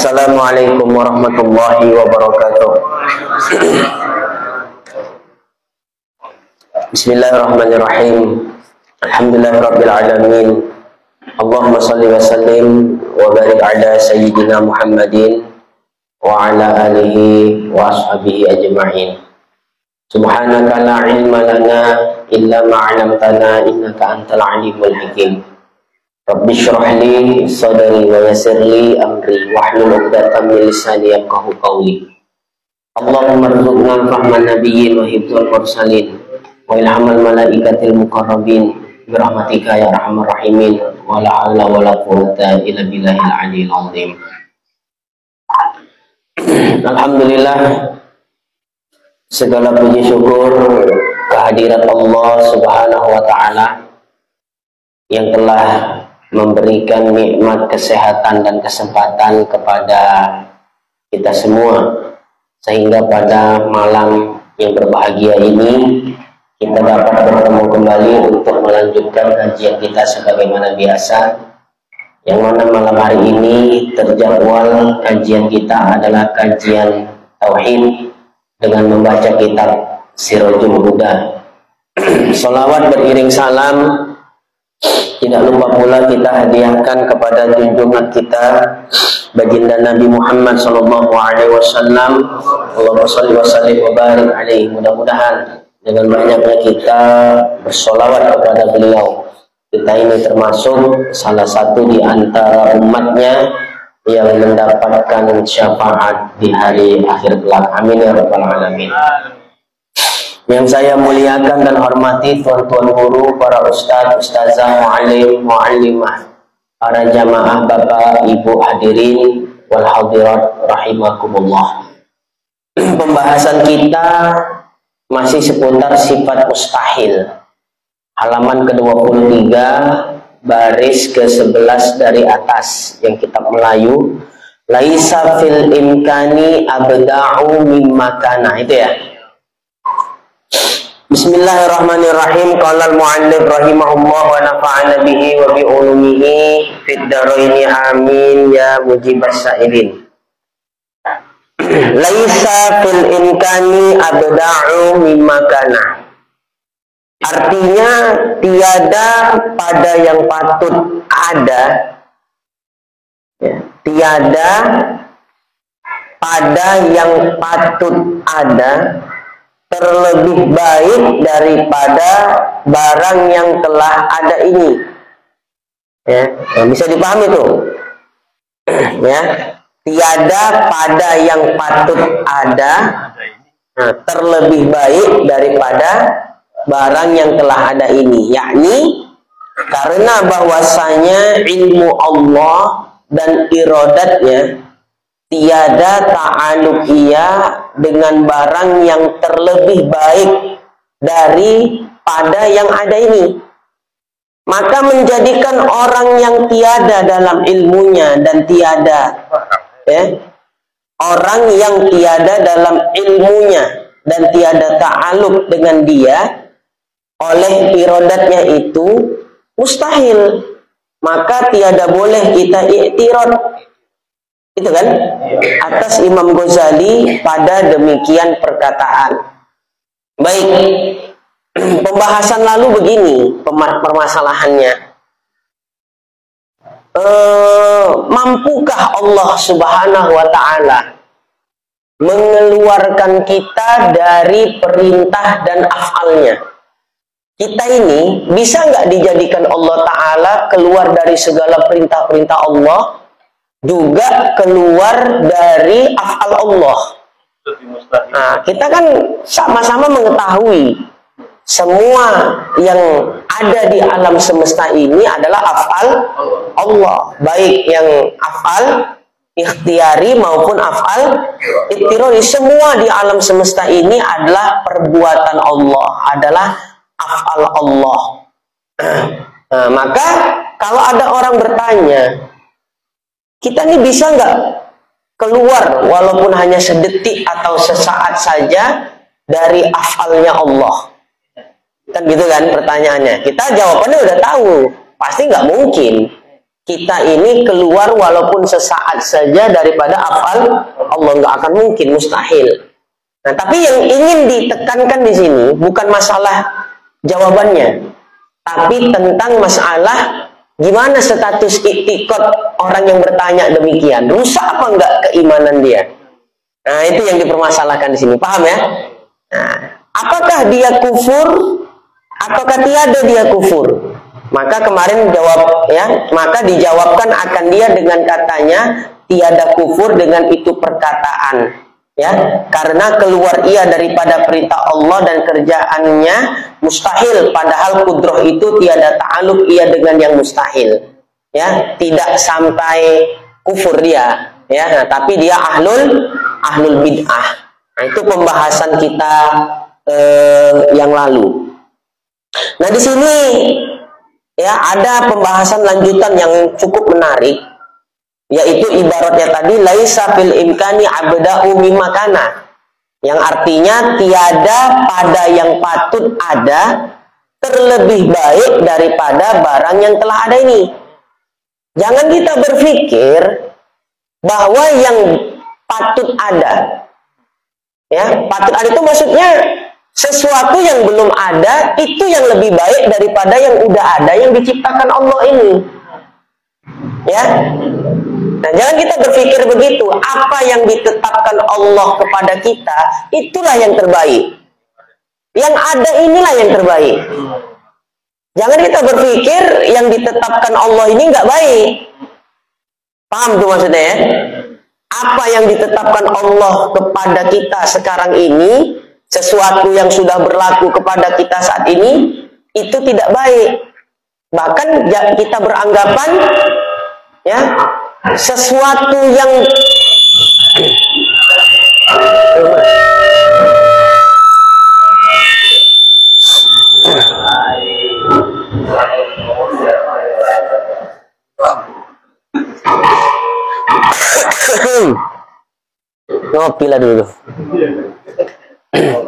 Assalamualaikum warahmatullahi wabarakatuh. Bismillahirrahmanirrahim. Alhamdulillahirabbil alamin. Allahumma shalli wa sallim wa barik ala sayyidina Muhammadin wa ala alihi wa ashabihi ajma'in. Subhanaka la ilma lana illa ma 'allamtana innaka antal alimul hakim. Rabbi shrah li sadri wa yassir li amri wahlul 'uqdatam min lisani yafqahu qawli. Allahumma rzuqna fahman nabiyyin wa hifdzal mursalin wa ilhamal malaikatil muqarrabin birahmatika ya arhamar rahimin wa la haula wa la quwwata illa billahil aliyil azim. Alhamdulillah, segala puji syukur kehadirat Allah Subhanahu wa taala yang telah memberikan nikmat kesehatan dan kesempatan kepada kita semua, sehingga pada malam yang berbahagia ini kita dapat bertemu kembali untuk melanjutkan kajian kita sebagaimana biasa, yang mana malam hari ini terjadwal kajian kita adalah kajian tauhid dengan membaca kitab Sirajul Huda. Salawat beriring salam tidak lupa pula kita hadiahkan kepada junjungan kita baginda Nabi Muhammad sallallahu alaihi wasallam. Allahumma shalli wa sallim wa barik alaihi. Mudah-mudahan dengan banyaknya kita bersolawat kepada beliau, kita ini termasuk salah satu di antara umatnya yang mendapatkan syafaat di hari akhir kelak. Amin ya rabbal alamin. Yang saya muliakan dan hormati tuan-tuan guru, para ustaz, ustazah, muallim, muallimah, para jamaah, bapak, ibu hadirin wal hadirat rahimakumullah. Pembahasan kita masih seputar sifat mustahil. Halaman ke-23, baris ke-11 dari atas, yang kitab Melayu. Laisa fil imkani abda'u mimma kana. Itu ya. Bismillahirrahmanirrahim. Qala al-mu'allif rahimahullah wa nafa'ana bihi wa bi ulumihi fid dharaini amin ya mujibas sa'ilin. Laisa fil imkani abda'u mimma kana. Artinya tiada pada yang patut ada, ya, tiada pada yang patut ada terlebih baik daripada barang yang telah ada ini. Ya, bisa dipahami tuh. Ya, tiada pada yang patut ada terlebih baik daripada barang yang telah ada ini, yakni karena bahwasanya ilmu Allah dan iradatnya tiada ta'alluqiyah dengan barang yang terlebih baik daripada yang ada ini, maka menjadikan orang yang tiada dalam ilmunya dan tiada, ya, orang yang tiada dalam ilmunya dan tiada ta'alluq dengan dia oleh iradatnya itu mustahil, maka tiada boleh kita i'tirad. Itu kan atas Imam Ghazali pada demikian perkataan. Baik, pembahasan lalu begini permasalahannya. Mampukah Allah Subhanahu wa ta'ala mengeluarkan kita dari perintah dan afalnya? Kita ini bisa nggak dijadikan Allah Ta'ala keluar dari segala perintah-perintah Allah, juga keluar dari af'al Allah? Nah, kita kan sama-sama mengetahui semua yang ada di alam semesta ini adalah af'al Allah, baik yang af'al ikhtiari maupun af'al ittirari. Semua di alam semesta ini adalah perbuatan Allah, adalah af'al Allah. Nah, maka kalau ada orang bertanya, kita ini bisa nggak keluar walaupun hanya sedetik atau sesaat saja dari afalnya Allah? Kan gitu kan pertanyaannya. Kita jawabannya udah tahu, pasti nggak mungkin. kita ini keluar walaupun sesaat saja daripada afal Allah, nggak akan mungkin, mustahil. Nah, tapi yang ingin ditekankan di sini bukan masalah jawabannya, tapi tentang masalah gimana status iktikad orang yang bertanya demikian, rusak apa enggak keimanan dia. Nah, itu yang dipermasalahkan di sini, paham ya? Nah, apakah dia kufur, apakah tiada dia kufur? Maka kemarin jawab ya, maka dijawabkan akan dia dengan katanya tiada kufur dengan itu perkataan, ya, karena keluar ia daripada perintah Allah dan kerjaannya mustahil, padahal kudroh itu tiada ta'aluk ia dengan yang mustahil, ya, tidak sampai kufur dia, ya, nah, tapi dia ahlul bid'ah. Nah, itu pembahasan kita yang lalu. Nah, di sini ya ada pembahasan lanjutan yang cukup menarik, yaitu ibaratnya tadi laisa fil imkani abda'u mimma kana, yang artinya tiada pada yang patut ada terlebih baik daripada barang yang telah ada ini. Jangan kita berpikir bahwa yang patut ada, ya, patut ada itu maksudnya sesuatu yang belum ada itu yang lebih baik daripada yang udah ada yang diciptakan Allah ini, ya. Nah, jangan kita berpikir begitu. Apa yang ditetapkan Allah kepada kita itulah yang terbaik. Yang ada inilah yang terbaik. Jangan kita berpikir yang ditetapkan Allah ini nggak baik. Paham tuh maksudnya ya? Apa yang ditetapkan Allah kepada kita sekarang ini, sesuatu yang sudah berlaku kepada kita saat ini, itu tidak baik. Bahkan kita beranggapan ya, sesuatu yang ngopi lah dulu.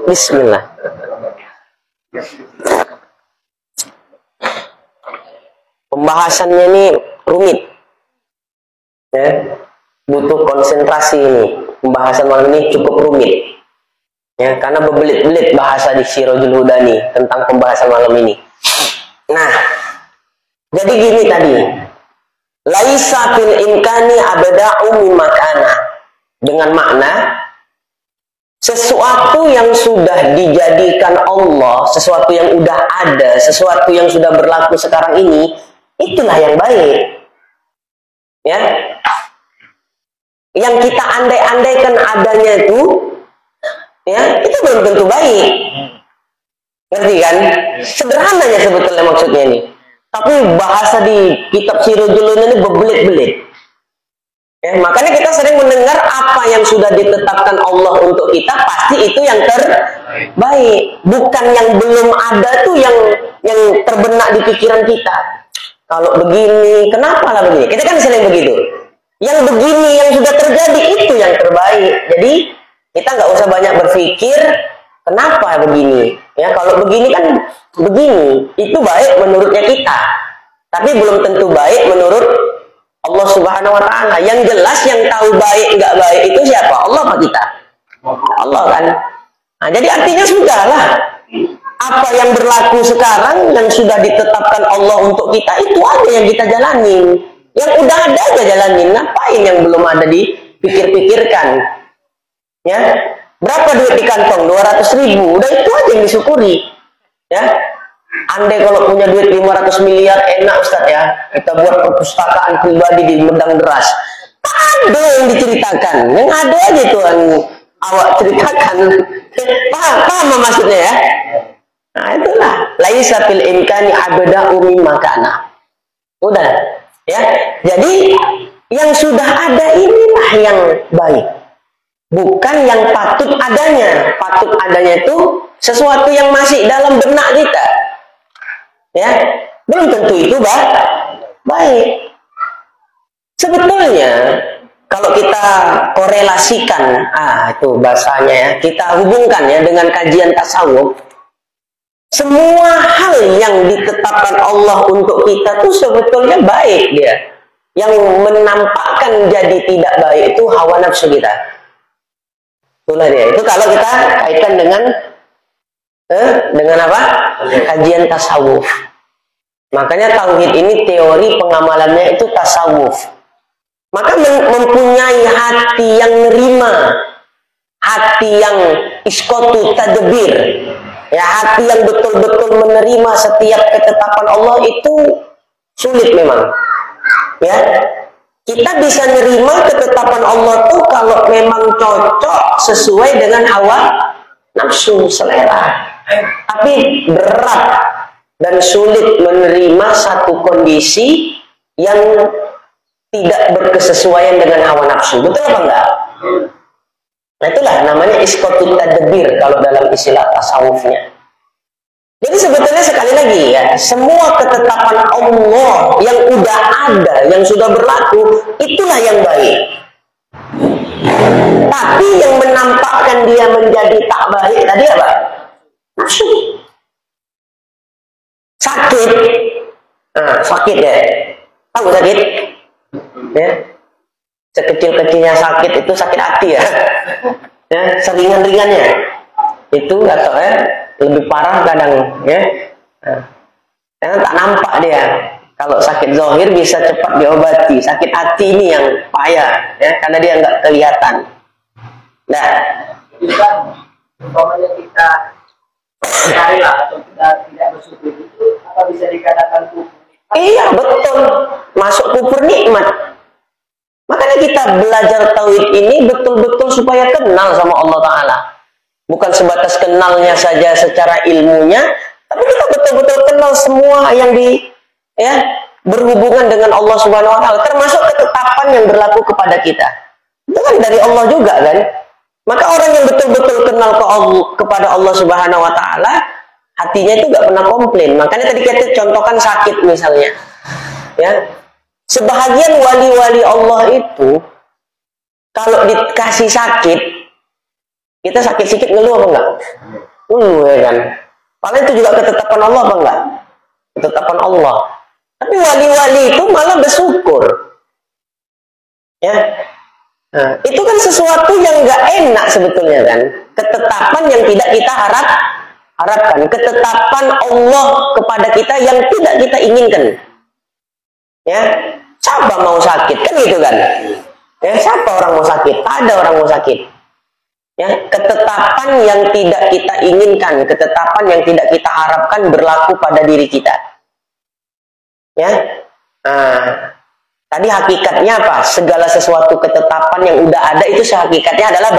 Bismillah. Pembahasannya ini rumit, ya, butuh konsentrasi ini. Pembahasan malam ini cukup rumit, ya, karena berbelit-belit bahasa di Sirajul Huda nih tentang pembahasan malam ini. Nah, jadi gini tadi, laisa fil imkani abda'u mimma kana, dengan makna sesuatu yang sudah dijadikan Allah, sesuatu yang udah ada, sesuatu yang sudah berlaku sekarang ini, itulah yang baik, ya. Yang kita andai-andaikan adanya itu, ya, itu belum tentu baik. Ngerti kan? Sederhananya sebetulnya maksudnya ini. Tapi bahasa di kitab Sirajul Huda ini berbelit-belit. Ya, makanya kita sering mendengar apa yang sudah ditetapkan Allah untuk kita pasti itu yang terbaik, bukan yang belum ada tuh yang terbenak di pikiran kita. Kalau begini, kenapa lah begini? Kita kan sering begitu. Yang begini yang sudah terjadi itu yang terbaik. Jadi kita nggak usah banyak berpikir kenapa begini. Ya, kalau begini kan begini, itu baik menurutnya kita, tapi belum tentu baik menurut Allah Subhanahu wa Ta'ala. Yang jelas yang tahu baik nggak baik itu siapa? Allah apa kita? Allah kan. Nah, jadi artinya sudahlah, apa yang berlaku sekarang yang sudah ditetapkan Allah untuk kita itu aja yang kita jalani. Yang udah ada aja jalanin. Ngapain yang belum ada dipikir-pikirkan? Ya, berapa duit di kantong? 200.000. Udah itu aja yang disyukuri. Ya. Andai kalau punya duit 500 miliar enak Ustaz ya, kita buat perpustakaan pribadi di Medang Deras. Ada yang diceritakan, yang ada aja tuh yang awak ceritakan. Paham maksudnya ya? Nah itulah laisa fil imkani abda'u mimma kana. Udah ya. Jadi yang sudah ada inilah yang baik, bukan yang patut adanya. Patut adanya itu sesuatu yang masih dalam benak kita. Ya, belum tentu itu baik. Sebetulnya kalau kita korelasikan, itu bahasanya ya, kita hubungkan ya dengan kajian tasawuf, semua hal yang ditetapkan Allah untuk kita tuh sebetulnya baik dia. yang menampakkan jadi tidak baik itu hawa nafsu kita. Itulah dia. Itu kalau kita kaitkan dengan apa? Kajian tasawuf. Makanya tauhid ini teori pengamalannya itu tasawuf. Maka mempunyai hati yang nerima, hati yang iskotu tadbir, ya, hati yang betul-betul menerima setiap ketetapan Allah itu sulit memang. Ya, kita bisa nerima ketetapan Allah tuh kalau memang cocok sesuai dengan hawa nafsu selera. Tapi berat dan sulit menerima satu kondisi yang tidak berkesesuaian dengan hawa nafsu. Betul apa enggak? Nah itulah namanya iskotut tadbir kalau dalam istilah tasawufnya. Jadi sebetulnya sekali lagi ya, semua ketetapan Allah yang udah ada, yang sudah berlaku, itulah yang baik. Tapi yang menampakkan dia menjadi tak baik tadi apa? Nafsu. Sakit. Nah, sakit ya. Tahu sakit? Ya. Sekecil-kecilnya sakit itu sakit hati ya. Ya, seringan-ringannya. Itu atau lebih parah kadang ya. Nah, karena tak nampak dia. Kalau sakit zahir bisa cepat diobati. Sakit hati ini yang payah ya, karena dia nggak kelihatan. Nah, umpamanya kita cari atau kita tidak bersyukur itu apa bisa dikatakan kufur? Iya betul, masuk kufur nikmat. Makanya kita belajar tauhid ini betul-betul supaya kenal sama Allah Ta'ala. Bukan sebatas kenalnya saja secara ilmunya, tapi kita betul-betul kenal semua yang berhubungan dengan Allah Subhanahu Wa Ta'ala, termasuk ketetapan yang berlaku kepada kita. Itu kan dari Allah juga kan. Maka orang yang betul-betul kenal kepada Allah Subhanahu Wa Ta'ala, hatinya itu gak pernah komplain. Makanya tadi kita contohkan sakit misalnya, ya. Sebahagian wali-wali Allah itu kalau dikasih sakit, kita sakit sedikit ngeluh apa enggak? Ya kan. Padahal itu juga ketetapan Allah apa enggak? Ketetapan Allah. Tapi wali-wali itu malah bersyukur. Ya. Nah, itu kan sesuatu yang enggak enak sebetulnya kan. Ketetapan yang tidak kita harapkan. Ketetapan Allah kepada kita yang tidak kita inginkan. Ya, siapa mau sakit kan gitu kan? Ya, siapa orang mau sakit? Ada orang mau sakit. Ya, ketetapan yang tidak kita inginkan, ketetapan yang tidak kita harapkan berlaku pada diri kita. Ya, tadi hakikatnya apa? Segala sesuatu ketetapan yang udah ada itu hakikatnya adalah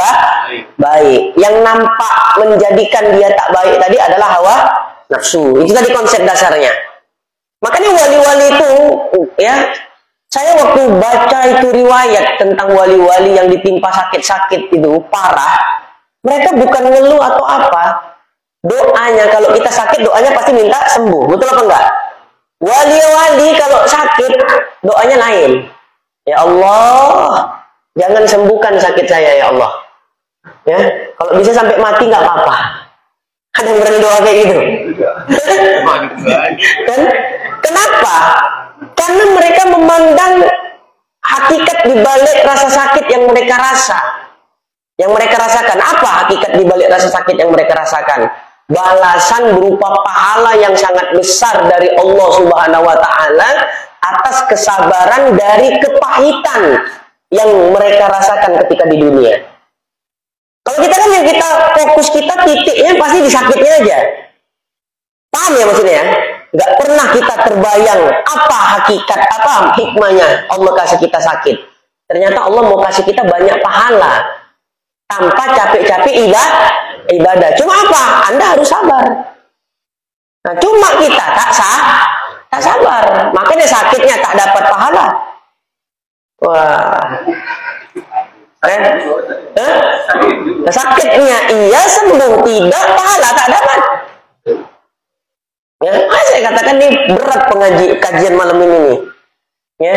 baik. Yang nampak menjadikan dia tak baik tadi adalah hawa nafsu. Itu tadi konsep dasarnya. Makanya wali-wali itu, ya, saya waktu baca itu riwayat tentang wali-wali yang ditimpa sakit-sakit itu parah, mereka bukan ngeluh atau apa, doanya kalau kita sakit doanya pasti minta sembuh, betul apa enggak? Wali-wali kalau sakit doanya lain, ya Allah, jangan sembuhkan sakit saya ya Allah, ya, kalau bisa sampai mati nggak apa-apa. Ada yang berani doa kayak gitu? Kan? Kenapa? Karena mereka memandang hakikat di balik rasa sakit yang mereka rasakan. Apa hakikat di balik rasa sakit yang mereka rasakan? Balasan berupa pahala yang sangat besar dari Allah Subhanahu Wa Ta'ala atas kesabaran dari kepahitan yang mereka rasakan ketika di dunia. Kalau kita kan yang kita fokus kita titiknya pasti di sakitnya aja. Paham ya maksudnya? Nggak pernah kita terbayang apa hakikat, apa hikmahnya Allah kasih kita sakit. Ternyata Allah mau kasih kita banyak pahala tanpa capek-capek ibadah. Cuma apa? Anda harus sabar. Nah, cuma kita tak sabar. Makanya sakitnya tak dapat pahala. Wah. Sakitnya iya, sembuh tidak, pahala tak dapat. Ya, saya katakan ini berat kajian malam ini nih. Ya.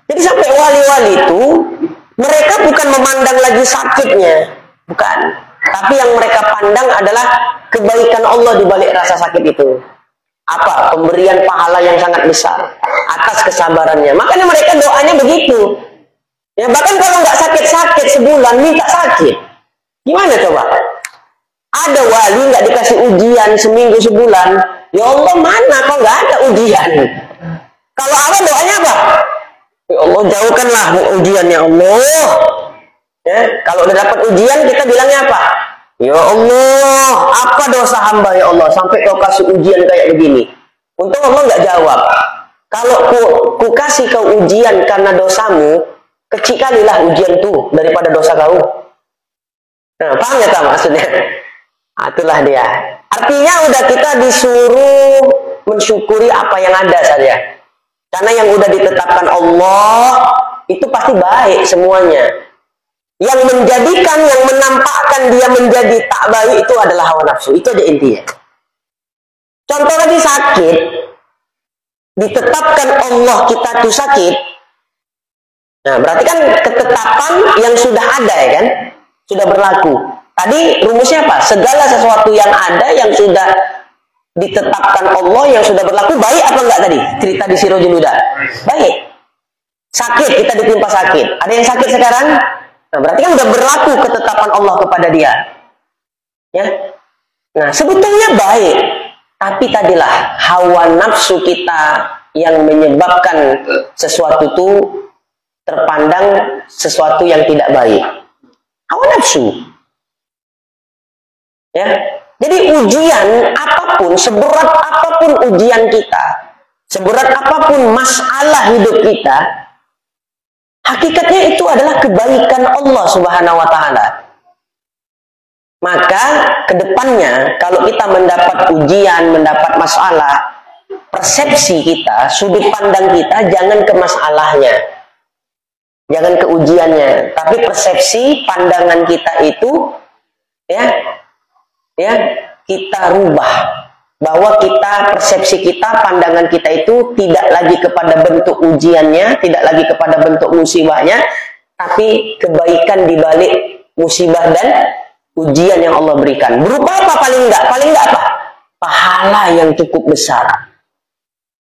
Jadi sampai wali-wali itu mereka bukan memandang lagi sakitnya, bukan. Tapi yang mereka pandang adalah kebaikan Allah di balik rasa sakit itu. Apa? Pemberian pahala yang sangat besar. atas kesabarannya. Makanya mereka doanya begitu. Ya, bahkan kalau nggak sakit-sakit sebulan minta sakit. Gimana coba? Ada wali nggak dikasih ujian seminggu sebulan. Ya Allah, mana kok nggak ada ujian? Kalau apa doanya apa? Ya Allah, jauhkanlah ujian ya Allah. Ya, kalau udah dapat ujian kita bilangnya apa? Ya Allah, apa dosa hamba ya Allah sampai kau kasih ujian kayak begini? Untung Allah nggak jawab. Kalau ku kasih kau ujian karena dosamu, kecil kalilah ujian tuh daripada dosa kau. Nah, paham ya tak maksudnya? Itulah dia. Artinya udah kita disuruh mensyukuri apa yang ada saja. Karena yang udah ditetapkan Allah itu pasti baik semuanya. Yang menjadikan, yang menampakkan dia menjadi tak baik itu adalah hawa nafsu. Itu aja intinya. Contoh lagi sakit, ditetapkan Allah kita tuh sakit. Nah, berarti kan ketetapan yang sudah ada ya kan? Sudah berlaku. Tadi rumusnya apa? Segala sesuatu yang ada yang sudah ditetapkan Allah yang sudah berlaku baik apa enggak tadi? Cerita di Sirojul Huda. Baik. Sakit, kita ditimpa sakit. Ada yang sakit sekarang? Nah, berarti kan sudah berlaku ketetapan Allah kepada dia. Ya. Nah, sebetulnya baik. Tapi tadilah hawa nafsu kita yang menyebabkan sesuatu itu terpandang sesuatu yang tidak baik. Hawa nafsu. Ya. Jadi ujian apapun, seberat apapun ujian kita, seberat apapun masalah hidup kita, hakikatnya itu adalah kebaikan Allah Subhanahu wa Ta'ala. Maka kedepannya kalau kita mendapat ujian, mendapat masalah, persepsi kita, sudut pandang kita jangan ke masalahnya, jangan ke ujiannya, tapi persepsi pandangan kita itu ya kita rubah, bahwa kita persepsi kita, pandangan kita itu tidak lagi kepada bentuk ujiannya, tidak lagi kepada bentuk musibahnya, tapi kebaikan di balik musibah dan ujian yang Allah berikan. Berupa apa paling enggak? Paling enggak apa? Pahala yang cukup besar.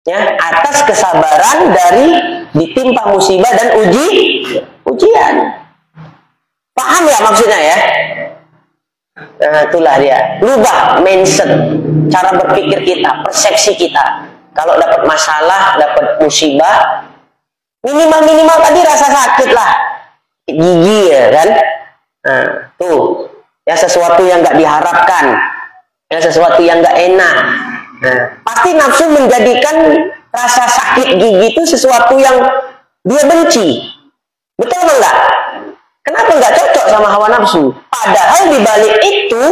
Ya, atas kesabaran dari ditimpa musibah dan ujian. Paham ya maksudnya ya? Nah, itulah dia. Rubah mindset, cara berpikir kita, persepsi kita. Kalau dapat masalah, dapat musibah, minimal tadi rasa sakit lah, gigi ya kan. Nah, tuh, ya sesuatu yang nggak diharapkan, ya sesuatu yang nggak enak. Nah, pasti nafsu menjadikan rasa sakit gigi itu sesuatu yang dia benci. Betul atau enggak? Kenapa nggak cocok sama hawa nafsu? Padahal di balik itu,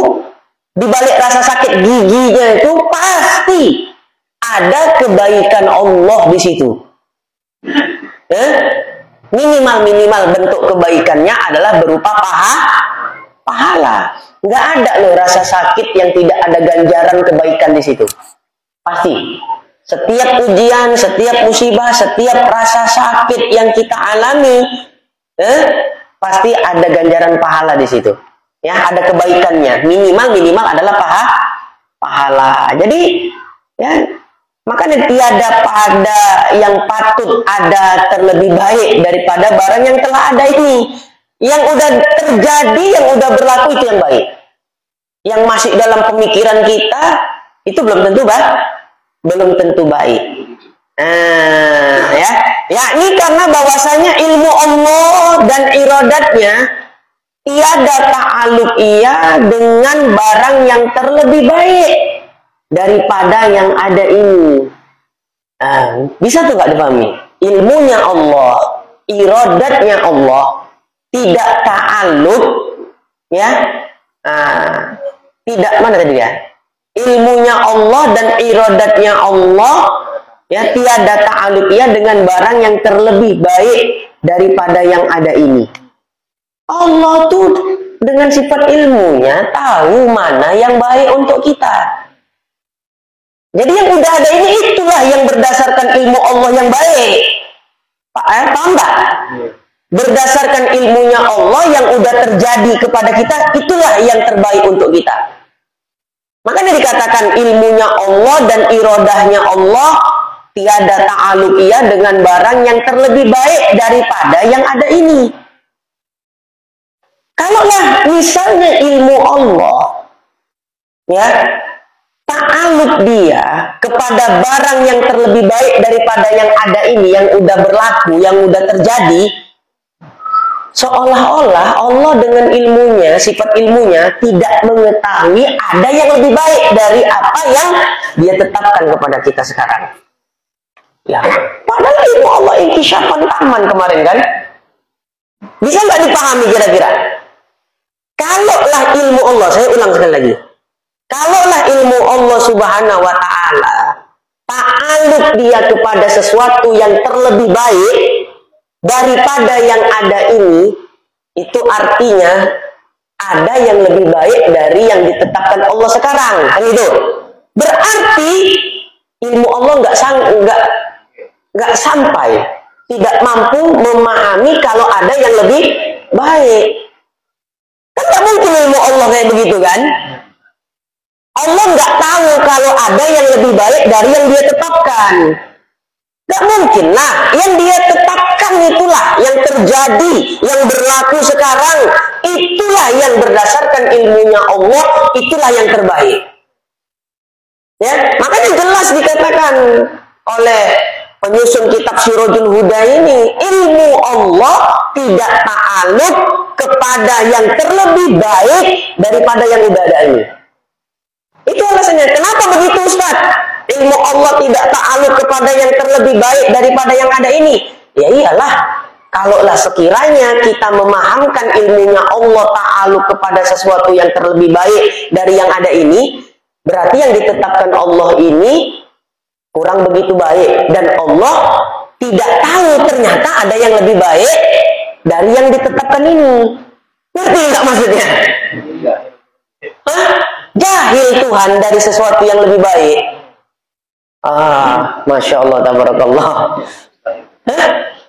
di balik rasa sakit giginya itu pasti ada kebaikan Allah di situ. Minimal bentuk kebaikannya adalah berupa pahala. Nggak ada loh rasa sakit yang tidak ada ganjaran kebaikan di situ. Pasti. Setiap ujian, setiap musibah, setiap rasa sakit yang kita alami, pasti ada ganjaran pahala di situ. Ya, ada kebaikannya. Minimal adalah pahala. Jadi, ya, makanya tiada pada yang patut ada terlebih baik daripada barang yang telah ada ini. Yang udah terjadi, yang udah berlaku itu yang baik. Yang masih dalam pemikiran kita itu belum tentu baik. Yakni karena bahwasanya ilmu Allah dan iradatnya tiada ta'aluk ia dengan barang yang terlebih baik daripada yang ada ini. Bisa tuh nggak dipahami? Ilmunya Allah, iradatnya Allah tidak ta'aluk, ya. Tidak mana tadi ya? Ilmunya Allah dan iradatnya Allah, ya, tiada ta'aluk ia dengan barang yang terlebih baik daripada yang ada ini. Allah tuh dengan sifat ilmunya tahu mana yang baik untuk kita. Jadi yang udah ada ini itulah yang berdasarkan ilmu Allah yang baik. Paham nggak? Berdasarkan ilmunya Allah yang udah terjadi kepada kita, itulah yang terbaik untuk kita. Makanya dikatakan ilmunya Allah dan iradahnya Allah tiada ta'alukiyah dengan barang yang terlebih baik daripada yang ada ini. Kalaulah misalnya ilmu Allah, ya, ta'aluk dia kepada barang yang terlebih baik daripada yang ada ini, yang udah berlaku, yang udah terjadi, seolah-olah Allah dengan ilmunya, sifat ilmunya tidak mengetahui ada yang lebih baik dari apa yang dia tetapkan kepada kita sekarang. Ya, padahal ilmu Allah inkisyafan taman kemarin kan? Bisa nggak dipahami kira-kira? Kalaulah ilmu Allah, saya ulang sekali lagi. Kalaulah ilmu Allah Subhanahu wa Ta'ala ta'aluk dia kepada sesuatu yang terlebih baik daripada yang ada ini, itu artinya ada yang lebih baik dari yang ditetapkan Allah sekarang, kan itu? Berarti ilmu Allah nggak sampai, tidak mampu memahami kalau ada yang lebih baik. Kan nggak mungkin ilmu Allah kayak begitu kan? Allah nggak tahu kalau ada yang lebih baik dari yang dia tetapkan. Nggak mungkin. Nah, yang dia tetapkan itulah yang terjadi, yang berlaku sekarang. Itulah yang berdasarkan ilmunya Allah, itulah yang terbaik. Ya, makanya jelas dikatakan oleh penyusun kitab Sirajul Huda ini, ilmu Allah tidak ta'aluk kepada yang terlebih baik daripada yang udah ada ini. Itu alasannya. Kenapa begitu Ustaz? Ilmu Allah tidak ta'aluk kepada yang terlebih baik daripada yang ada ini. Ya iyalah, kalaulah sekiranya kita memahamkan ilmunya Allah ta'aluk kepada sesuatu yang terlebih baik dari yang ada ini, berarti yang ditetapkan Allah ini kurang begitu baik. Dan Allah tidak tahu ternyata ada yang lebih baik dari yang ditetapkan ini. Ngerti nggak maksudnya? Hah? Jahil Tuhan dari sesuatu yang lebih baik. Masya Allah, tabarakallah.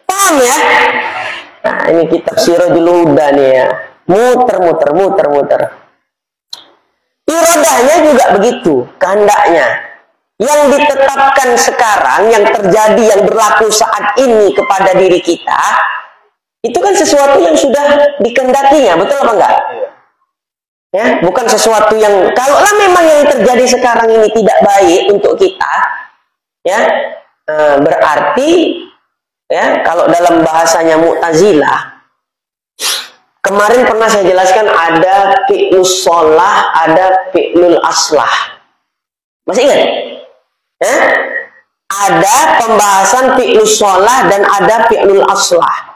Paham ya? Nah, ini kitab Sirajul Huda nih ya. Muter. Iradahnya juga begitu, kehendaknya. Yang ditetapkan sekarang, yang terjadi, yang berlaku saat ini kepada diri kita, itu kan sesuatu yang sudah dikehendakinya, betul apa enggak? Ya, bukan sesuatu yang, kalaulah memang yang terjadi sekarang ini tidak baik untuk kita, ya, berarti, ya, kalau dalam bahasanya Mu'tazilah, kemarin pernah saya jelaskan ada fi'lus sholah, ada fi'lul aslah. Masih ingat? Ya? Ada pembahasan fi'lus sholah dan ada fi'lul aslah.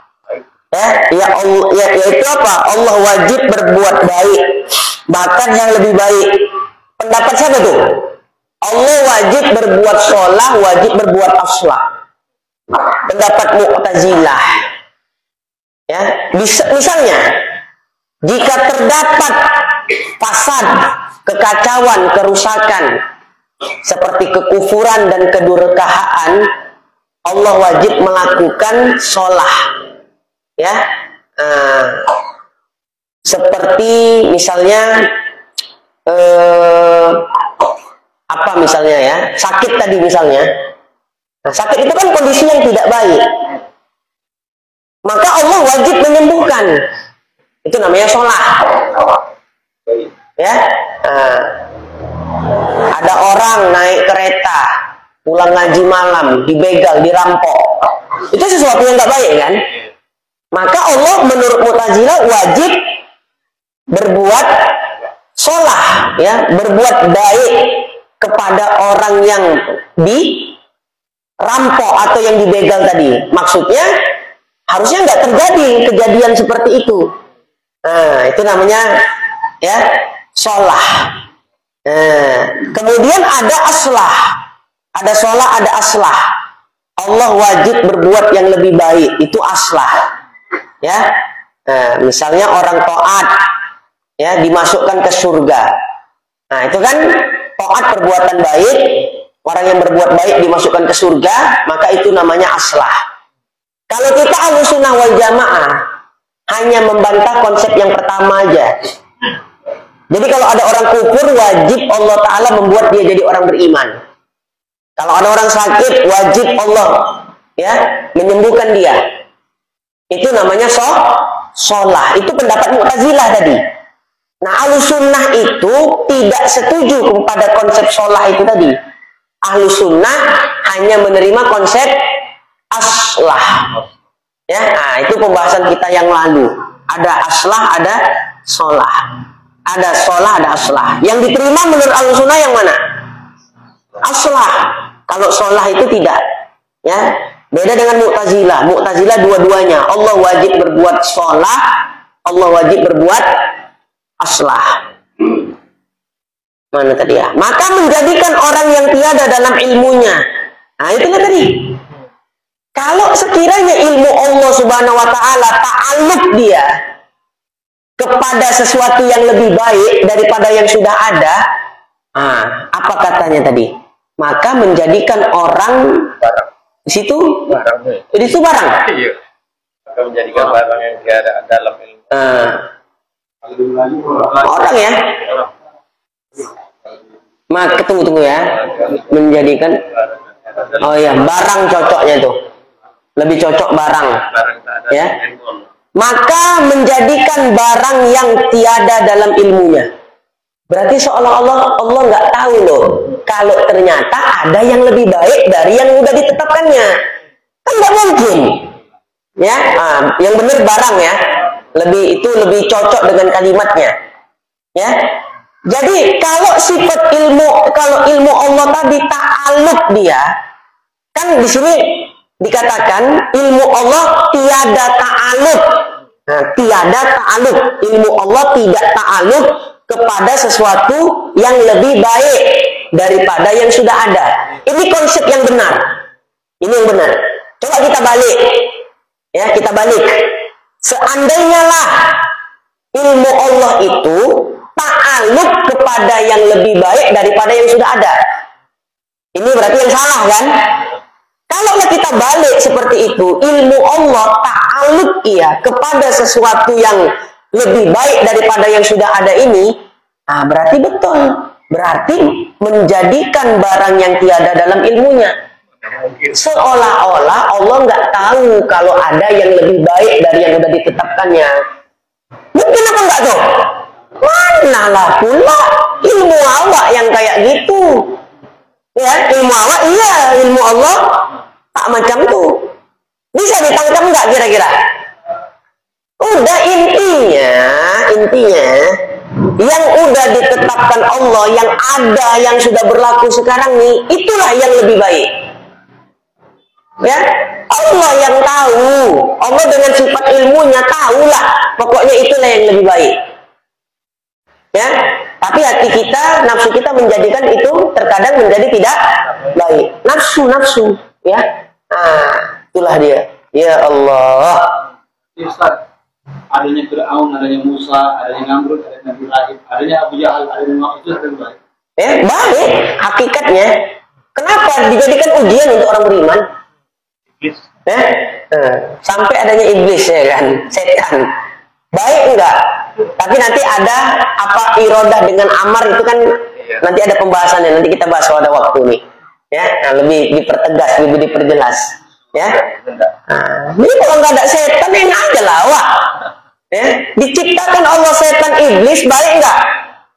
Yaitu apa? Allah wajib berbuat baik, bahkan yang lebih baik. Pendapat siapa tuh? Allah wajib berbuat sholah, wajib berbuat aslah. Pendapat Mu'tazilah. Ya, misalnya jika terdapat fasad, kekacauan, kerusakan seperti kekufuran dan kedurhakaan, Allah wajib melakukan sholah. Ya, seperti misalnya apa misalnya ya, sakit tadi misalnya. Nah, sakit itu kan kondisi yang tidak baik, maka Allah wajib menyembuhkan. Itu namanya sholah. Ya, ada orang naik kereta pulang ngaji malam, dibegal, dirampok. Itu sesuatu yang tidak baik kan? Maka Allah menurut Mu'tazilah wajib berbuat sholah, ya, berbuat baik kepada orang yang dirampok atau yang dibegal tadi. Maksudnya harusnya nggak terjadi kejadian seperti itu. Nah, itu namanya ya sholah. Kemudian ada aslah, ada sholah, ada aslah. Allah wajib berbuat yang lebih baik, itu aslah. Ya, misalnya orang taat, ya, dimasukkan ke surga. Nah, itu kan taat perbuatan baik, orang yang berbuat baik dimasukkan ke surga, maka itu namanya aslah. Kalau kita Ahlussunnah wal Jamaah hanya membantah konsep yang pertama aja. Jadi kalau ada orang kufur, wajib Allah Ta'ala membuat dia jadi orang beriman. Kalau ada orang sakit, wajib Allah ya menyembuhkan dia. Itu namanya sholah. Itu pendapat Mu'tazilah tadi. Nah, Ahlussunnah itu tidak setuju kepada konsep sholah itu tadi. Ahlussunnah hanya menerima konsep aslah. Ya, nah, itu pembahasan kita yang lalu. Ada aslah, ada sholah. Ada sholah, ada aslah. Yang diterima menurut Ahlussunnah yang mana? Aslah. Kalau sholah itu tidak. Ya, beda dengan Mu'tazilah. Mu'tazilah dua-duanya. Allah wajib berbuat sholah, Allah wajib berbuat aslah. Mana tadi ya? Maka menjadikan orang yang tiada dalam ilmunya. Nah, itulah tadi. Kalau sekiranya ilmu Allah Subhanahu wa taala ta'alluq dia kepada sesuatu yang lebih baik daripada yang sudah ada, apa katanya tadi? Maka menjadikan orang barang. Di situ Barang. di situ barang. Iya. Maka menjadikan barang yang tiada dalam ilmu. Orang ya. Maka tunggu ya. Menjadikan barang cocoknya tuh. Lebih cocok barang. Ya. Maka menjadikan barang yang tiada dalam ilmunya. Berarti seolah-olah Allah nggak tahu loh kalau ternyata ada yang lebih baik dari yang udah ditetapkannya. Kan nggak mungkin. Ya, yang benar barang ya. Itu lebih cocok dengan kalimatnya. Ya. Jadi kalau sifat kalau ilmu Allah tadi ta'alluq dia, kan di sini dikatakan ilmu Allah tiada ta'alluq. Nah, tiada ta'alluq. Ilmu Allah tidak ta'alluq kepada sesuatu yang lebih baik daripada yang sudah ada. Ini konsep yang benar. Ini yang benar. Coba kita balik. Ya, kita balik. Seandainya lah ilmu Allah itu ta'alluq kepada yang lebih baik daripada yang sudah ada. Ini berarti yang salah kan? Kalau kita balik seperti itu, ilmu Allah ta'alluq kepada sesuatu yang lebih baik daripada yang sudah ada ini, berarti betul. Berarti menjadikan barang yang tiada dalam ilmunya. Seolah-olah Allah nggak tahu kalau ada yang lebih baik dari yang sudah ditetapkannya. Mungkin apa enggak tuh? Manalah pula ilmu awak yang kayak gitu. Ya, ilmu awak iya, ilmu Allah tak macam tuh. Bisa ditangkap enggak kira-kira? Udah intinya yang udah ditetapkan Allah, yang ada, yang sudah berlaku sekarang nih, itulah yang lebih baik. Ya, Allah yang tahu. Allah dengan sifat ilmunya tahulah. Pokoknya itulah yang lebih baik. Ya, tapi hati kita, nafsu kita menjadikan itu terkadang menjadi tidak baik. Nafsu, ya. Itulah dia. Ya Allah. Ustaz, adanya Fir'aun, adanya Musa, adanya Namrud, adanya Nabi Ibrahim, adanya Abu Jahal, adanya Muhammad, itu lebih baik. Ya, baik hakikatnya. Kenapa dijadikan ujian untuk orang beriman? Sampai adanya iblis ya kan, setan. Baik enggak? Tapi nanti ada apa irodah dengan amar itu kan nanti ada pembahasannya, nanti kita bahas kalau ada waktu nih. Ya, lebih dipertegas, lebih diperjelas. Ya. Jadi kalau nggak ada setan yang aja lah, wah. Ya, diciptakan Allah setan iblis baik enggak?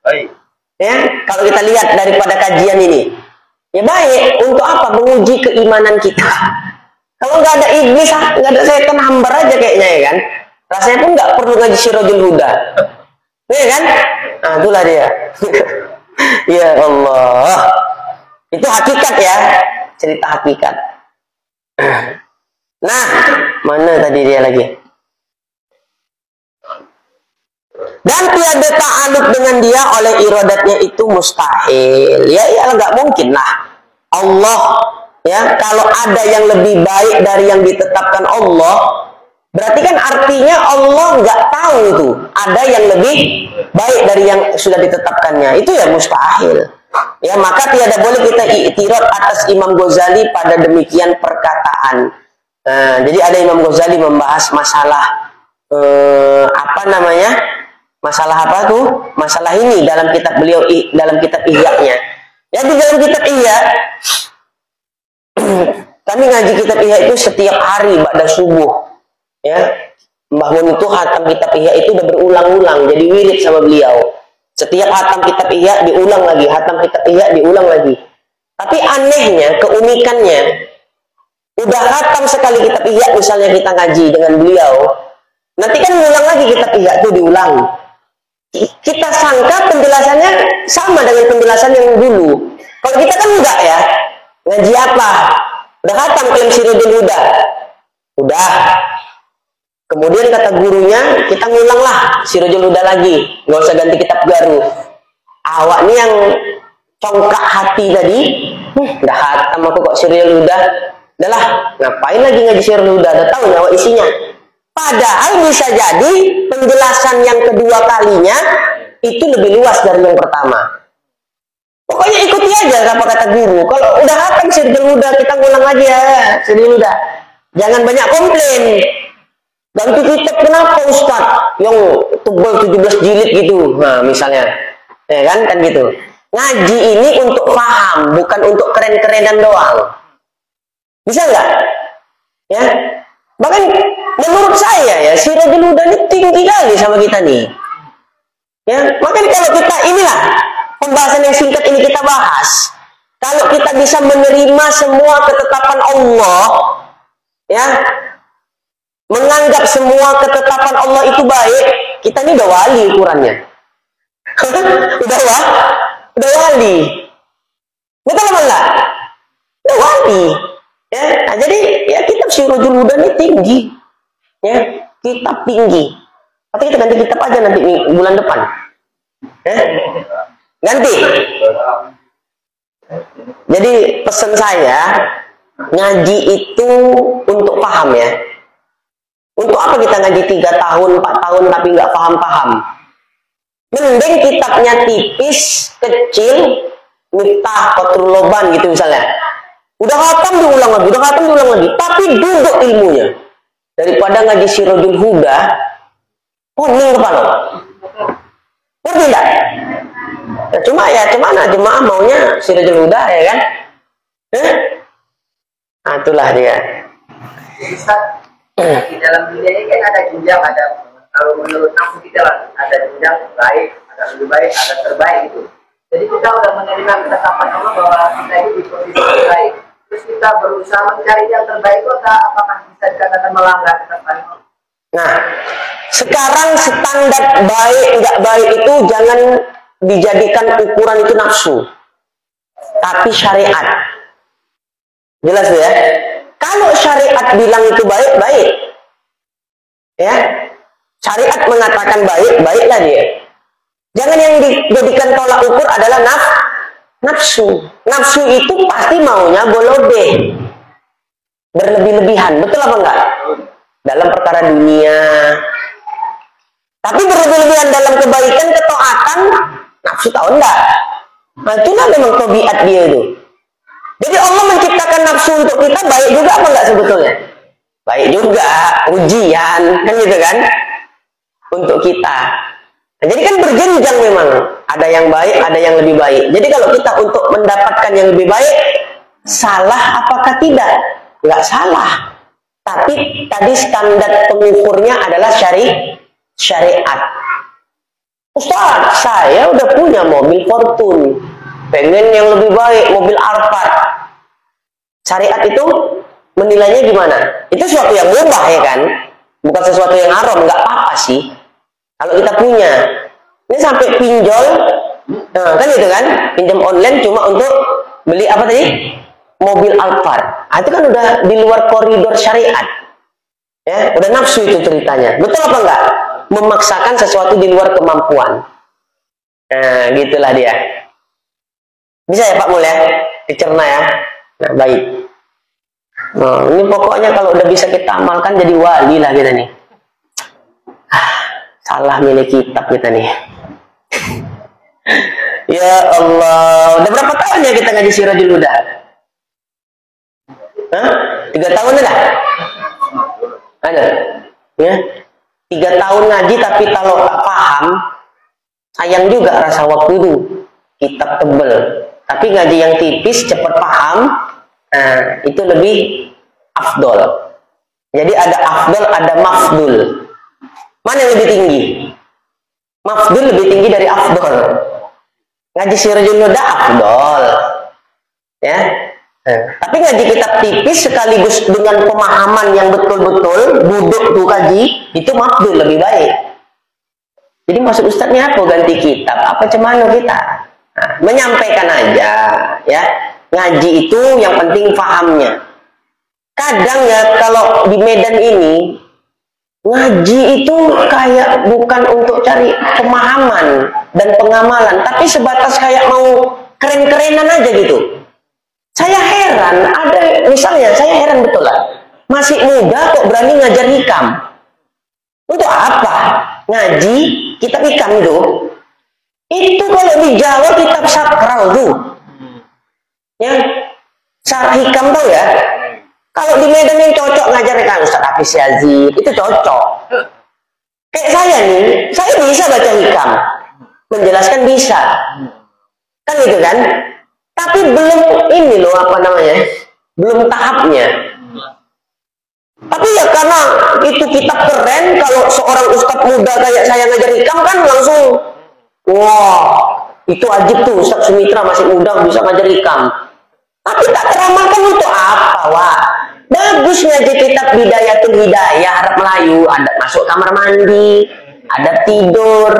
Baik. Ya, kalau kita lihat daripada kajian ini. Ya baik, untuk apa? Menguji keimanan kita. Kalau nggak ada iblis, nggak ada setan, hambar aja kayaknya ya kan. Rasanya pun nggak perlu ngaji Sirajul Huda. Ya kan? Itulah dia. Ya Allah. Itu hakikat ya. Cerita hakikat. Nah, mana tadi dia lagi? Dan tiada ta'alluq dengan dia oleh iradatnya itu mustahil. Ya nggak mungkin lah. Allah ya, kalau ada yang lebih baik dari yang ditetapkan Allah, berarti kan artinya Allah nggak tahu itu ada yang lebih baik dari yang sudah ditetapkannya. Itu ya mustahil. Ya, maka tiada boleh kita i'tirad atas Imam Ghazali pada demikian perkataan. Jadi ada Imam Ghazali membahas masalah apa namanya? Masalah apa tuh? Masalah ini dalam kitab beliau, dalam kitab Ihya-nya. Ya, di dalam kitab Ihya kami ngaji kitab Ihya itu setiap hari ba'da subuh. Ya. Mbah Mun itu hatam kitab Ihya itu udah berulang-ulang, jadi wirid sama beliau. Setiap hatam kitab Ihya diulang lagi, hatam kitab Ihya diulang lagi. Tapi anehnya, keunikannya, udah hatam sekali kitab Ihya, misalnya kita ngaji dengan beliau, nanti kan ngulang lagi kitab Ihya itu diulang. Kita sangka penjelasannya sama dengan penjelasan yang dulu. Kalau kita kan enggak ya. Ngaji apa? Udah hatam klaim Sirajul Huda. Udah. Kemudian kata gurunya, kita ngulang lah Sirajul Huda lagi. Nggak usah ganti kitab baru. Awak nih yang congkak hati tadi, udah hatam aku kok Sirajul Huda. Udah lah, ngapain lagi ngaji Sirajul Huda? Udah tahu nyawa isinya. Padahal bisa jadi penjelasan yang kedua kalinya itu lebih luas dari yang pertama. Pokoknya ikuti aja apa kata guru. Kalau udah hatam Sirajul Huda, kita ngulang lagi ya Sirajul Huda. Jangan banyak komplain. Ganti kitab kenapa Ustaz? Yang tebal 17 jilid gitu. Nah, misalnya. Ya kan gitu. Ngaji ini untuk paham, bukan untuk keren-kerenan doang. Bisa nggak? Ya. Bahkan menurut saya ya, Sirajul Huda ini tinggi kali sama kita nih. Ya, makanya kalau kita inilah pembahasan yang singkat ini kita bahas. Kalau kita bisa menerima semua ketetapan Allah, ya, menganggap semua ketetapan Allah itu baik, kita ini udah wali ukurannya. udah wali. Betul apa enggak? Udah wali. Ya, nah jadi ya kitab Sirajul Huda ini tinggi. Ya, kitab tinggi. Tapi kita ganti kitab aja nanti bulan depan. Ya? Ganti. Jadi pesan saya, ngaji itu untuk paham ya. Untuk apa kita ngaji 3 tahun, 4 tahun tapi nggak paham-paham? Mending kitabnya tipis, kecil, Miftah, Qatrul Loban gitu misalnya. Udah khatam diulang lagi, tapi duduk ilmunya. Daripada ngaji Sirajul Huda, poning kepala. Ngerti enggak? Nah, cuma ya cuman jemaah maunya Sirajul Huda ya kan? Nah, itulah dia. Di dalam dunia ini kan ada jenjang, ada kalau menurut aku kita ada jenjang baik, ada lebih baik, ada terbaik gitu. Jadi kita udah menerima ketetapan Allah bahwa kita itu di posisi terbaik. Terus kita berusaha mencari yang terbaik itu apakah bisa dikatakan melanggar ketetapan Allah? Nah, sekarang standar baik nggak baik itu jangan dijadikan ukuran itu nafsu, tapi syariat. Jelas ya? Kalau syariat bilang itu baik, baik. Ya. Syariat mengatakan baik, baiklah dia. Jangan yang dijadikan tolak ukur adalah nafsu. Nafsu itu pasti maunya bolodeh. Berlebih-lebihan. Betul apa enggak? Dalam perkara dunia. Tapi berlebih-lebihan dalam kebaikan, ketaatan, nafsu tahu enggak? Nah, itulah memang tabiat dia itu. Jadi Allah menciptakan nafsu untuk kita baik juga apa enggak sebetulnya? Baik juga, ujian, kan gitu kan? Untuk kita. Nah, jadi kan berjenjang memang. Ada yang baik, ada yang lebih baik. Jadi kalau kita untuk mendapatkan yang lebih baik, salah apakah tidak? Enggak salah. Tapi tadi standar pengukurnya adalah syariat. Ustaz, saya udah punya mobil Fortune. Pengen yang lebih baik, mobil Alphard. Syariat itu menilainya gimana? Itu sesuatu yang mubah ya kan? Bukan sesuatu yang haram, nggak apa-apa sih. Kalau kita punya, ini sampai pinjol, nah, kan gitu kan? Pinjam online cuma untuk beli apa tadi? Mobil Alphard. Nah, itu kan udah di luar koridor syariat. Ya, udah nafsu itu ceritanya. Betul apa enggak? Memaksakan sesuatu di luar kemampuan. Nah, gitulah dia. Bisa ya Pak Mul ya? Dicerna ya? Nah, baik. Nah, ini pokoknya kalau udah bisa kita amalkan jadi wali lah kita nih. Salah milih kitab kita nih. Ya Allah. Udah berapa tahun ya kita ngaji Sirajul Huda? Hah? 3 tahun dah? Ada? Ya? 3 tahun ngaji tapi kalau tak paham, sayang juga rasa waktu itu. Kitab tebel. Tapi ngaji yang tipis, cepat paham, Nah, itu lebih afdol. Jadi ada afdol, ada mafdul. Mana yang lebih tinggi? Mafdul lebih tinggi dari afdol. Ngaji Sirajul Huda afdol. Ya. Tapi ngaji kitab tipis sekaligus dengan pemahaman yang betul-betul, buduk tuh kaji, itu mafdul lebih baik. Jadi maksud Ustadznya apa ganti kitab? Apa cemano kita? Nah, menyampaikan aja, ya. Ngaji itu yang penting fahamnya. Kadang ya kalau di Medan ini ngaji itu kayak bukan untuk cari pemahaman dan pengamalan, tapi sebatas kayak mau keren-kerenan aja gitu. Saya heran, ada misalnya saya heran betul lah, masih muda kok berani ngajar hikam. Untuk apa? Ngaji kitab hikam itu. Itu kalau di Jawa kitab sakral tuh. Ya, syarah hikam tuh ya. Kalau di Medan yang cocok ngajar kan Ustaz Hafiz Yazid, itu cocok. Kayak saya nih, saya bisa baca hikam. Menjelaskan bisa. Kan gitu kan? Tapi belum ini loh apa namanya? Belum tahapnya. Tapi ya karena itu kitab keren, kalau seorang ustadz muda kayak saya ngajar hikam kan langsung wah, itu ajib tuh Ustadz Sumitra masih muda bisa ngajar hikam. Tapi tak teramalkan untuk apa, Wak? Bagus ngaji kitab Bidayatul Hidayah Arab Melayu, ada masuk kamar mandi, ada tidur.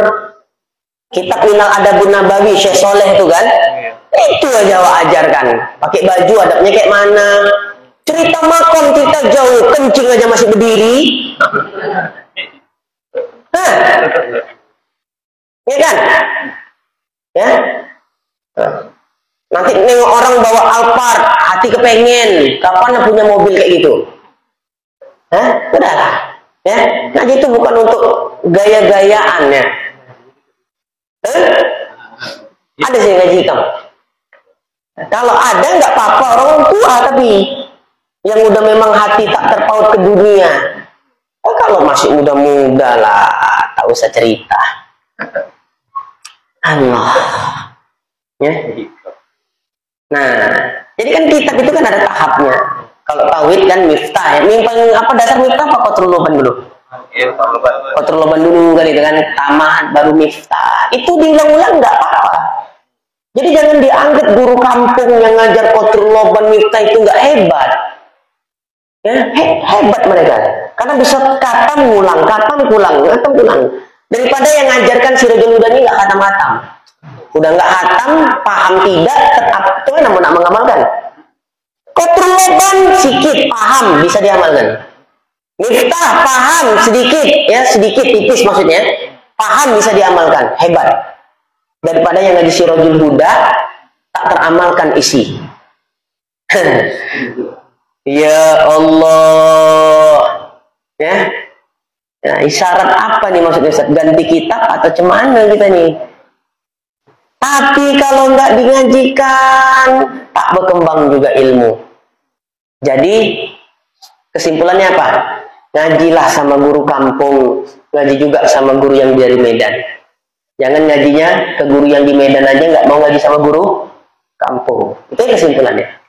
Kitab Minal Adabun Nabawi Syekh Soleh itu kan? Itu aja Wak ajarkan. Pakai baju adabnya kayak mana? Cerita makom, cerita jauh, kencing aja masih berdiri. Hah? Ya kan? Ya? Nanti nengok orang bawa Alphard, hati kepengen. Kapan punya mobil kayak gitu? Hah? Udahlah. Ya? Ngaji itu bukan untuk gaya-gayaan ya. Ada sih ngaji hikam. Kalau ada nggak apa-apa, orang tua tapi yang udah memang hati tak terpaut ke dunia. Oh, kalau masih muda-muda lah, tak usah cerita. Allah. Ya. Nah, jadi kan kitab itu kan ada tahapnya. Kalau tauhid kan miftah ya. Yang paling apa dasar miftah apa Qatrul Loban dulu? Qatrul Loban dulu kan itu kan tamat baru miftah. Itu diulang-ulang nggak apa-apa. Jadi jangan dianggap guru kampung yang ngajar Qatrul Loban miftah itu nggak hebat. Ya, hebat mereka. Karena bisa katam ngulang, katam pulang. Daripada yang ngajarkan Sirajul Huda ini nggak katam-katam. Udah nggak hatam, paham tidak, tetap itu kan namun nak mengamalkan. Qatrul Loban sedikit paham bisa diamalkan. Miftah paham sedikit, ya sedikit tipis maksudnya, paham bisa diamalkan, hebat. Daripada yang ngaji Sirajul Huda tak teramalkan isi. Ya Allah, ya. Nah, isyarat apa nih maksudnya? Ganti kitab atau cemana kita nih? Tapi kalau nggak digajikan, tak berkembang juga ilmu. Jadi kesimpulannya apa? Ngajilah sama guru kampung, ngaji juga sama guru yang dari Medan. Jangan ngajinya ke guru yang di Medan aja, nggak mau ngaji sama guru kampung. Itu kesimpulannya.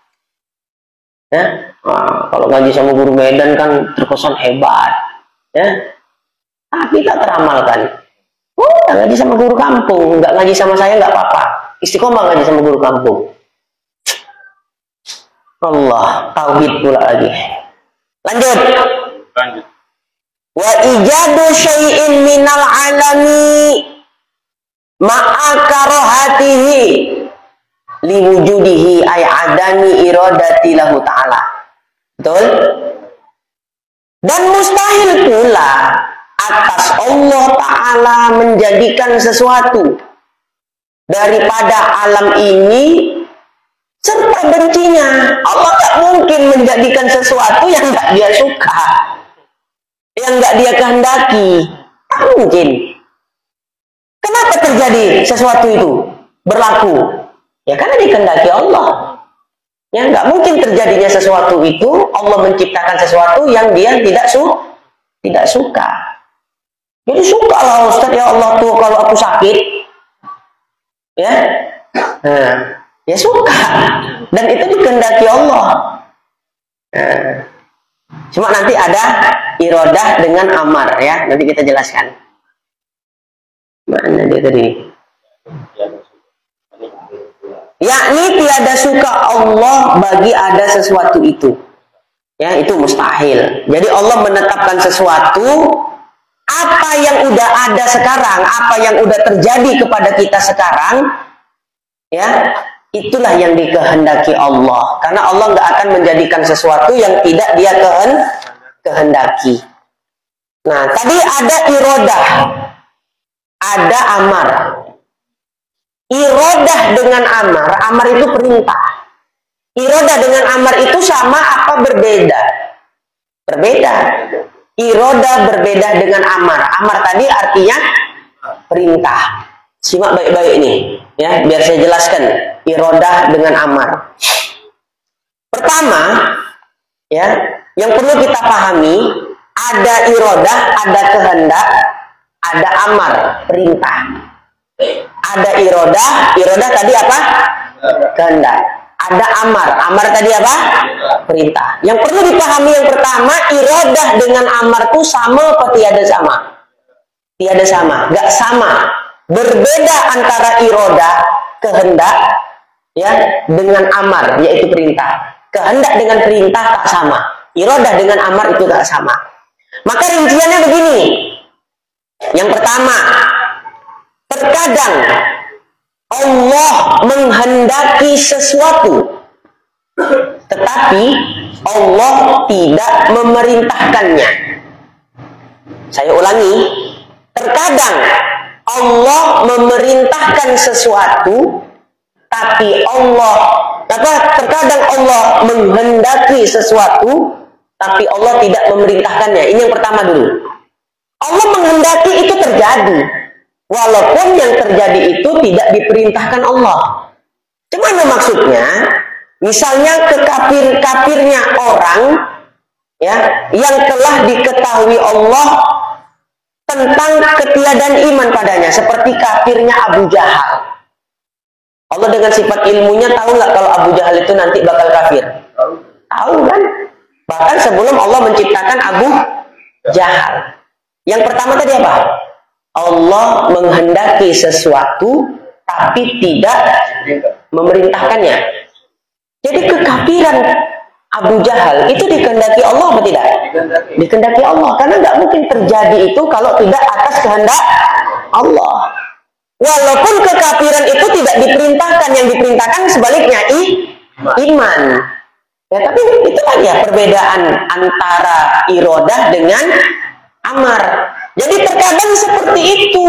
Ya, nah, kalau ngaji sama guru Medan kan terkesan hebat, ya. Tapi tak teramalkan. Ngaji sama guru kampung, nggak ngaji sama saya nggak apa-apa. Istiqomah ngaji sama guru kampung. Allah, tauhid pula lagi. Lanjut. Wa ijadu syai'in minal alami ma'a karohatihi liwujudihi ay adami iradati lahu ta'ala. Betul? Dan mustahil pula atas Allah Ta'ala menjadikan sesuatu daripada alam ini serta bencinya. Allah tak mungkin menjadikan sesuatu yang nggak dia suka, yang nggak dia kehendaki. Tak mungkin. Kenapa terjadi sesuatu itu berlaku? Ya karena dikehendaki Allah. Ya nggak mungkin terjadinya sesuatu itu Allah menciptakan sesuatu yang dia tidak suka. Jadi suka lah Ustaz, ya Allah tuh kalau aku sakit, ya, nah, Ya suka. Dan itu dikehendaki Allah. Nah, cuma nanti ada irodah dengan amar ya. Nanti kita jelaskan. Mana dia tadi? Yakni tiada suka Allah bagi ada sesuatu itu. Ya, itu mustahil. Jadi Allah menetapkan sesuatu, apa yang udah ada sekarang, apa yang udah terjadi kepada kita sekarang, ya, itulah yang dikehendaki Allah. Karena Allah nggak akan menjadikan sesuatu yang tidak Dia kehendaki. Nah, tadi ada irodah, ada amar. Irodah dengan amar itu perintah. Irodah dengan amar itu sama apa berbeda? Berbeda. Irodah berbeda dengan amar. Amar tadi artinya perintah. Simak baik-baik ini, ya, biar saya jelaskan irodah dengan amar. Pertama, ya, yang perlu kita pahami, ada irodah, ada kehendak, ada amar, perintah. Ada irodah tadi apa? Kehendak. Ada amar tadi apa? Perintah. Yang perlu dipahami yang pertama, irodah dengan amar itu sama apa tiada sama? Tiada sama, gak sama. Berbeda antara irodah, kehendak, ya, dengan amar, yaitu perintah. Kehendak dengan perintah tak sama. Irodah dengan amar itu tak sama. Maka rinciannya begini. Yang pertama, terkadang Allah menghendaki sesuatu, tetapi Allah tidak memerintahkannya. Saya ulangi, terkadang Allah memerintahkan sesuatu, tapi terkadang Allah menghendaki sesuatu, tapi Allah tidak memerintahkannya. Ini yang pertama dulu. Allah menghendaki itu terjadi, walaupun yang terjadi itu tidak diperintahkan Allah. Cuman maksudnya, misalnya kafirnya orang, ya, yang telah diketahui Allah tentang ketiadaan iman padanya, seperti kafirnya Abu Jahal. Allah dengan sifat ilmunya tahu nggak kalau Abu Jahal itu nanti bakal kafir? Tahu kan? Bahkan sebelum Allah menciptakan Abu Jahal. Yang pertama tadi apa? Allah menghendaki sesuatu tapi tidak memerintahkannya. Jadi kekafiran Abu Jahal itu dikehendaki Allah apa tidak? Dikehendaki Allah, karena nggak mungkin terjadi itu kalau tidak atas kehendak Allah. Walaupun kekafiran itu tidak diperintahkan, yang diperintahkan sebaliknya iman. Ya, tapi itu kan ya perbedaan antara irodah dengan amar. Jadi terkadang seperti itu,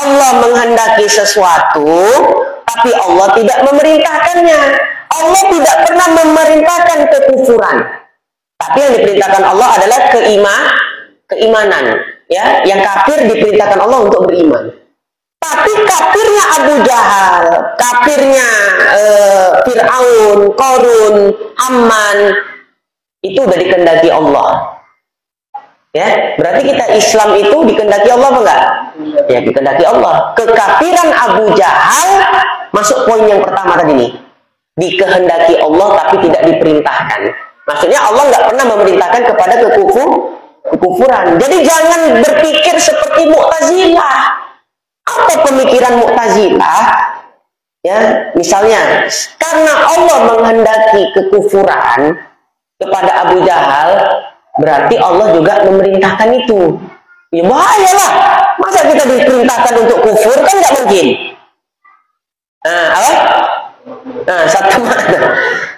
Allah menghendaki sesuatu, tapi Allah tidak memerintahkannya. Allah tidak pernah memerintahkan kekufuran. Tapi yang diperintahkan Allah adalah keimanan. Ya, yang kafir diperintahkan Allah untuk beriman. Tapi kafirnya Abu Jahal, kafirnya Fir'aun, Qarun, Haman, itu udah dikehendaki Allah. Ya, berarti kita Islam itu dikehendaki Allah apa enggak? Ya, dikehendaki Allah. Kekafiran Abu Jahal masuk poin yang pertama tadi nih. Dikehendaki Allah tapi tidak diperintahkan. Maksudnya Allah nggak pernah memerintahkan kepada kekufuran. Jadi jangan berpikir seperti Mu'tazilah. Apa pemikiran Mu'tazilah? Ya, misalnya karena Allah menghendaki kekufuran kepada Abu Jahal, berarti Allah juga memerintahkan itu. Ya bahayalah. Masa kita diperintahkan untuk kufur, kan nggak mungkin. Nah, apa? Nah, satu makna.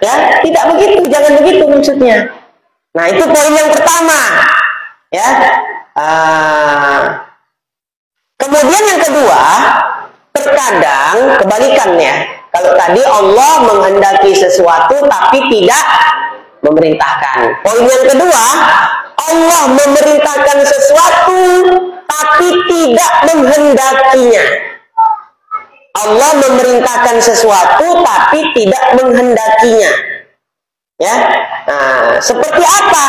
Ya, tidak begitu, jangan begitu maksudnya. Nah, itu poin yang pertama. Ya. Kemudian yang kedua, terkadang kebalikannya. Kalau tadi Allah menghendaki sesuatu tapi tidak memerintahkan. Poin yang kedua, Allah memerintahkan sesuatu tapi tidak menghendakinya. Allah memerintahkan sesuatu tapi tidak menghendakinya. Ya. Nah, seperti apa?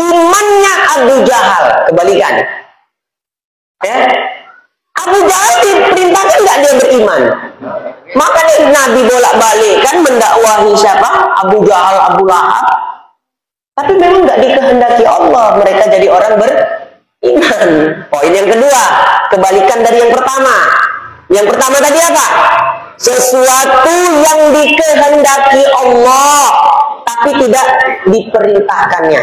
Imannya Abu Jahal, kebalikan. Ya. Abu Jahal diperintahkan nggak dia beriman? Makanya Nabi bolak-balik kan mendakwahi siapa? Abu Jahal, Abu Lahab. Tapi memang nggak dikehendaki Allah mereka jadi orang beriman. Poin yang kedua, kebalikan dari yang pertama. Yang pertama tadi apa? Sesuatu yang dikehendaki Allah tapi tidak diperintahkannya.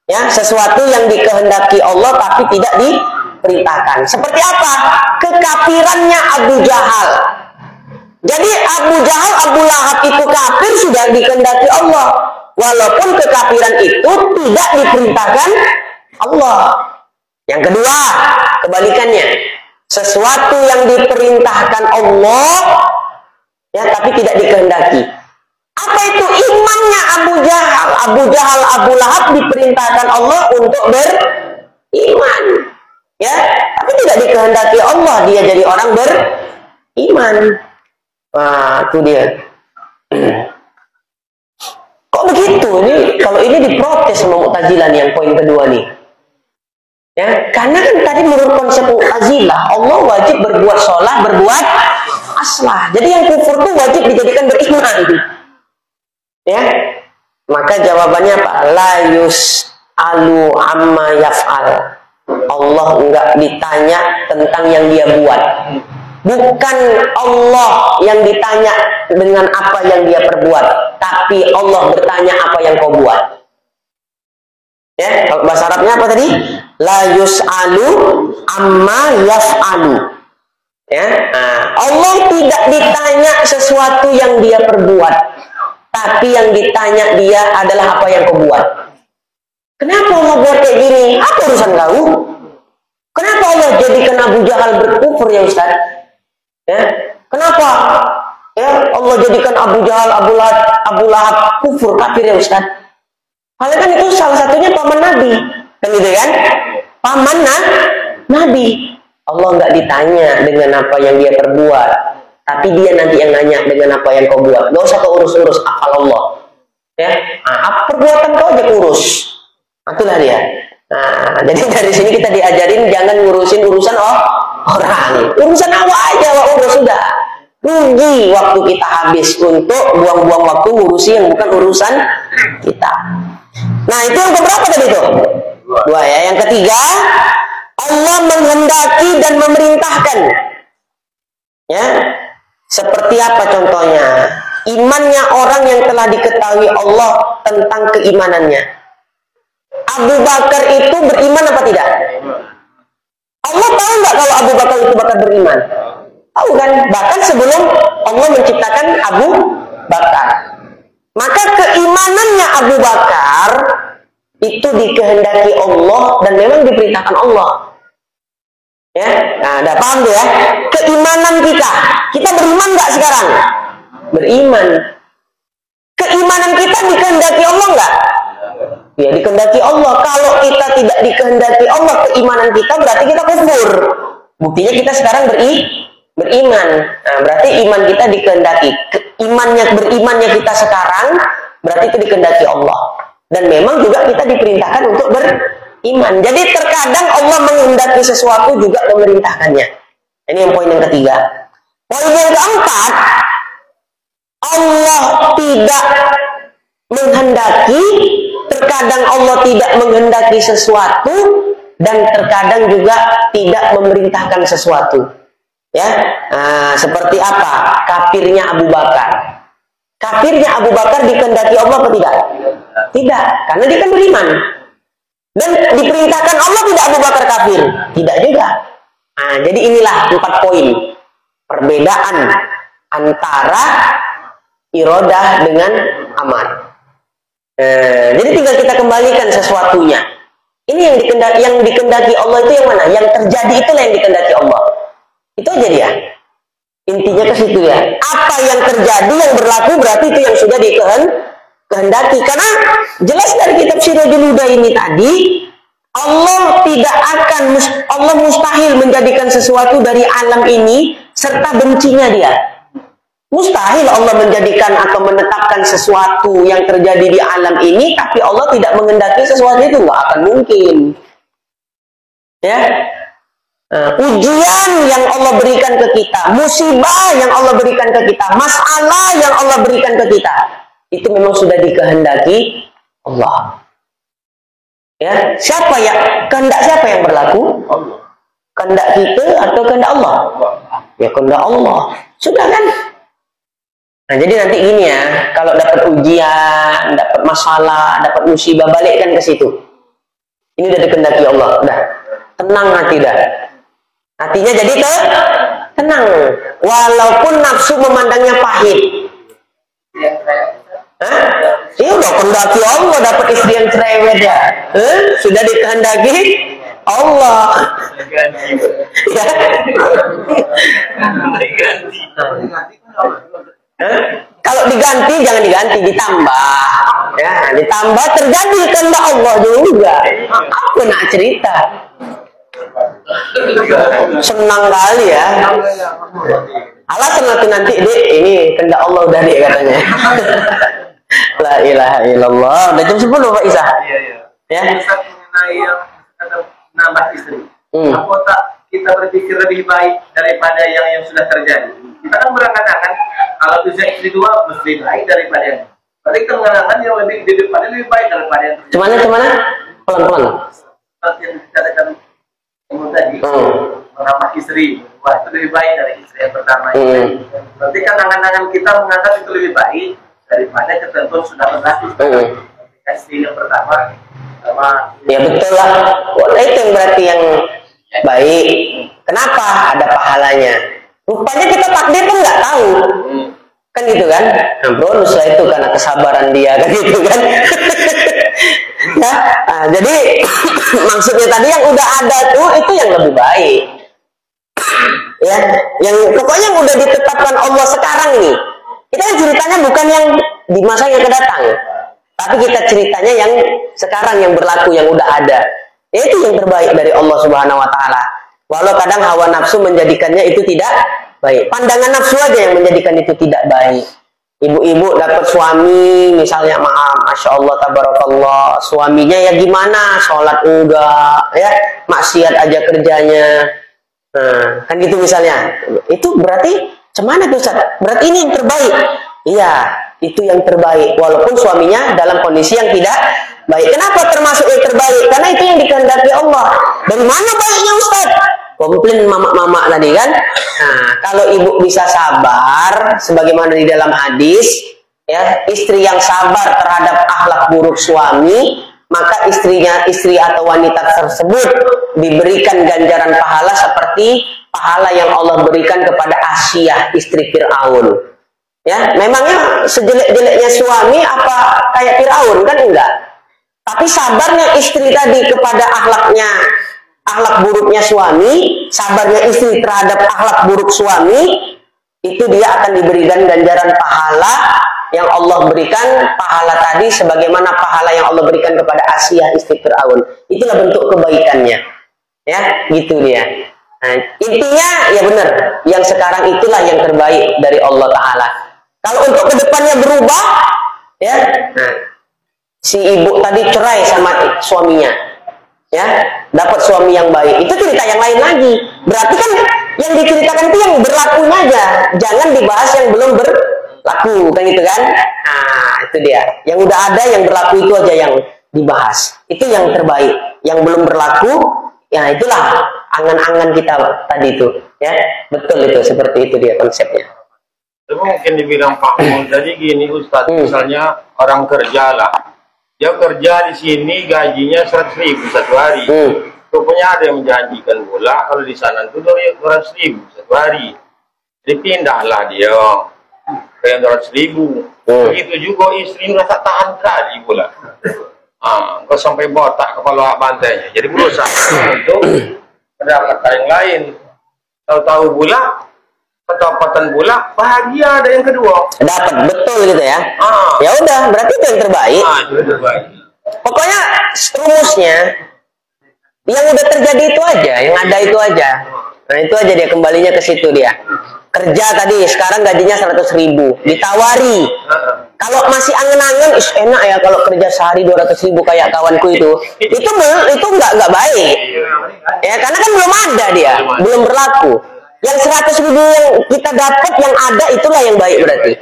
Ya, sesuatu yang dikehendaki Allah tapi tidak diperintahkan. Seperti apa? Kekafirannya Abu Jahal. Jadi Abu Jahal, Abu Lahab itu kafir sudah dikehendaki Allah. Walaupun kekafiran itu tidak diperintahkan Allah. Yang kedua, kebalikannya. Sesuatu yang diperintahkan Allah, ya, tapi tidak dikehendaki. Apa itu imannya Abu Jahal? Abu Jahal, Abu Lahab diperintahkan Allah untuk beriman. Ya, tapi tidak dikehendaki Allah, dia jadi orang beriman. Wah, itu dia. Kok begitu? Kalau ini diprotes sama Mu'tazilah yang poin kedua nih. Ya, karena kan tadi menurut konsep Mu'tazilah, Allah wajib berbuat sholat, berbuat aslah. Jadi yang kufur itu wajib dijadikan beriman. Ya, maka jawabannya apa? La yus'alu amma yaf'al. Allah enggak ditanya tentang yang dia buat. Bukan Allah yang ditanya dengan apa yang dia perbuat, tapi Allah bertanya apa yang kau buat. Ya, kalau bahasa Arabnya apa tadi? La yus'alu amma yaf'alu. Ya, Allah tidak ditanya sesuatu yang dia perbuat, tapi yang ditanya dia adalah apa yang kau buat. Kenapa Allah buat kayak gini? Apa urusan kau? Kenapa Allah jadikan Abu Jahal berkufur ya Ustaz? Ya, kenapa? Ya, Allah jadikan Abu Jahal, Abu Lahab kufur kafir ya Ustaz? Padahal kan itu salah satunya paman Nabi, kan gitu kan? Paman Nabi. Allah nggak ditanya dengan apa yang dia perbuat, tapi dia nanti yang nanya dengan apa yang kau buat. Gak usah kau urus-urus akal Allah. Ya, perbuatan kau aja urus. Itulah dia. Nah, jadi dari sini kita diajarin jangan ngurusin urusan orang. Urusan Allah aja, udah sudah. Rugi waktu kita habis untuk buang-buang waktu ngurusi yang bukan urusan kita. Nah, itu yang keberapa tadi itu? Dua ya. Yang ketiga, Allah menghendaki dan memerintahkan. Ya. Seperti apa contohnya? Imannya orang yang telah diketahui Allah tentang keimanannya. Abu Bakar itu beriman apa tidak? Allah tahu nggak kalau Abu Bakar itu bakal beriman? Tahu kan? Bahkan sebelum Allah menciptakan Abu Bakar. Maka keimanannya Abu Bakar itu dikehendaki Allah dan memang diperintahkan Allah. Ya, nah, udah paham tuh ya? Keimanan kita beriman nggak sekarang? Beriman. Keimanan kita dikehendaki Allah nggak? Ya, dikehendaki Allah. Kalau kita tidak dikehendaki Allah, keimanan kita berarti kita kufur. Buktinya kita sekarang beriman. Nah, berarti iman kita dikehendaki. Berimannya kita sekarang berarti itu dikehendaki Allah. Dan memang juga kita diperintahkan untuk beriman. Jadi terkadang Allah menghendaki sesuatu juga memerintahkannya. Ini yang poin yang ketiga. Poin yang keempat, Allah tidak menghendaki. Terkadang Allah tidak menghendaki sesuatu dan terkadang juga tidak memerintahkan sesuatu. Ya, seperti apa? Kafirnya Abu Bakar. Kafirnya Abu Bakar dikehendaki Allah atau tidak? Tidak, karena dia kan beriman. Dan diperintahkan Allah tidak Abu Bakar kafir? Tidak juga. Jadi inilah 4 poin perbedaan antara iradah dengan amar. Jadi tinggal kita kembalikan sesuatunya. Ini yang dikehendaki Allah itu yang mana? Yang terjadi itulah yang dikehendaki Allah. Itu aja dia. Intinya ke situ ya. Apa yang terjadi yang berlaku berarti itu yang sudah dikehendaki. Karena jelas dari kitab Sirajul Huda ini tadi, Allah mustahil menjadikan sesuatu dari alam ini serta bencinya dia. Mustahil Allah menjadikan atau menetapkan sesuatu yang terjadi di alam ini, tapi Allah tidak menghendaki sesuatu itu, nggak akan mungkin. Ya, Ujian yang Allah berikan ke kita, musibah yang Allah berikan ke kita, masalah yang Allah berikan ke kita, itu memang sudah dikehendaki Allah. Ya, siapa yang berlaku? Allah. Kehendak kita atau kehendak Allah? Ya kehendak Allah. Sudah kan? Nah, jadi nanti gini ya, kalau dapat ujian, dapat masalah, dapat musibah, balikkan ke situ. Ini udah dikehendaki Allah, udah. Tenang hati dah. Hatinya jadi tenang. Walaupun nafsu memandangnya pahit. Ya udah kehendaki Allah dapat istri yang cerewet ya. Sudah dikehendaki Allah. Ya. Kalau diganti jangan diganti, ditambah. Ya, ditambah terjadi kehendak Allah juga. Aku nak cerita. Senang kali ya. Alasan nanti Dek, ini kehendak Allah udah Dek katanya. La ilaha illallah. Udah jam 10 Pak Isa. Iya. Ya. Mengenai yang nambah istri. Apakah kita berpikir lebih baik daripada yang sudah terjadi? Kita kan berangkat-angkat kalau bisa istri 2 mesti baik daripada yang. Berarti kita mengatakan yang lebih di depannya lebih baik daripada yang. Cuman pelan-pelan. Seperti yang dikatakan tadi, menambah istri, wah itu lebih baik dari istri yang pertama. Berarti kan angan-angan kita mengatakan itu lebih baik daripada ketentuan sudah berlaku. Istri yang pertama sama. Ya betul lah. Wah, itu yang berarti yang baik. Kenapa? Ada pahalanya. Rupanya kita takdir kan nggak tahu. Kan gitu kan? Nah, bonus lah itu karena kesabaran dia kan gitu kan. Ya, jadi maksudnya tadi yang udah ada tuh itu yang lebih baik. Ya, yang pokoknya yang udah ditetapkan Allah sekarang nih. Kita ceritanya bukan yang di masa yang akan datang. Tapi kita ceritanya yang sekarang yang berlaku, yang udah ada. Itu yang terbaik dari Allah Subhanahu wa taala. Walau kadang hawa nafsu menjadikannya itu tidak baik. Pandangan nafsu aja yang menjadikan itu tidak baik. Ibu-ibu dapat suami, misalnya Masya Allah, Tabarakallah, suaminya ya gimana, sholat enggak, ya maksiat aja kerjanya. Nah, kan gitu misalnya. Itu berarti cemana tuh Ustaz? Berarti ini yang terbaik. Iya, itu yang terbaik. Walaupun suaminya dalam kondisi yang tidak baik. Kenapa termasuk yang terbaik? Karena itu yang dikehendaki Allah. Dari mana baiknya Ustaz? Komplain mama-mama tadi kan. Nah, kalau ibu bisa sabar, sebagaimana di dalam hadis, ya istri yang sabar terhadap akhlak buruk suami, maka istri atau wanita tersebut diberikan ganjaran pahala seperti pahala yang Allah berikan kepada Asyah istri Fir'aun. Ya, memangnya sejelek-jeleknya suami apa kayak Fir'aun kan enggak? Tapi sabarnya istri tadi kepada akhlak buruknya suami, sabarnya istri terhadap akhlak buruk suami, itu dia akan diberikan ganjaran pahala yang Allah berikan, pahala tadi sebagaimana pahala yang Allah berikan kepada Asyah istri Fir'aun. Itulah bentuk kebaikannya. Ya, gitu dia. Nah, intinya ya benar, yang sekarang itulah yang terbaik dari Allah Ta'ala. Kalau untuk kedepannya berubah, ya, nah, si ibu tadi cerai sama suaminya, ya, dapat suami yang baik, itu cerita yang lain lagi. Berarti kan yang diceritakan itu yang berlakunya aja, jangan dibahas yang belum berlaku, kan gitu kan? Nah, itu dia. Yang udah ada, yang berlaku itu aja yang dibahas. Itu yang terbaik. Yang belum berlaku, ya itulah angan-angan kita tadi itu, ya, betul itu, seperti itu dia konsepnya. Itu mungkin dibilang Pak Mul tadi gini Ustadz, misalnya orang kerja lah, dia kerja di sini gajinya 100.000 satu hari. Rupanya ada yang menjanjikan pula kalau di sana itu 200.000 satu hari. Dipindahlah dia ke yang 200.000. Begitu juga istri merasa tahan kali pula. Kau sampai botak kepala bantainya. Jadi berusaha untuk mendapatkan yang lain. Tahu-tahu pula pendapatan pula bahagia ada yang kedua. Dapat betul gitu ya. Ya udah, berarti itu yang terbaik. Itu terbaik. Pokoknya rumusnya yang udah terjadi itu aja, yang ada itu aja. Nah, itu aja dia, kembalinya ke situ dia. Kerja tadi sekarang gajinya 100.000, ditawari Kalau masih angen-angen, enak ya kalau kerja sehari 200.000 kayak kawanku itu nggak baik. Ya, karena kan belum ada dia, belum berlaku. Yang 100.000 yang kita dapat, yang ada itulah yang baik berarti.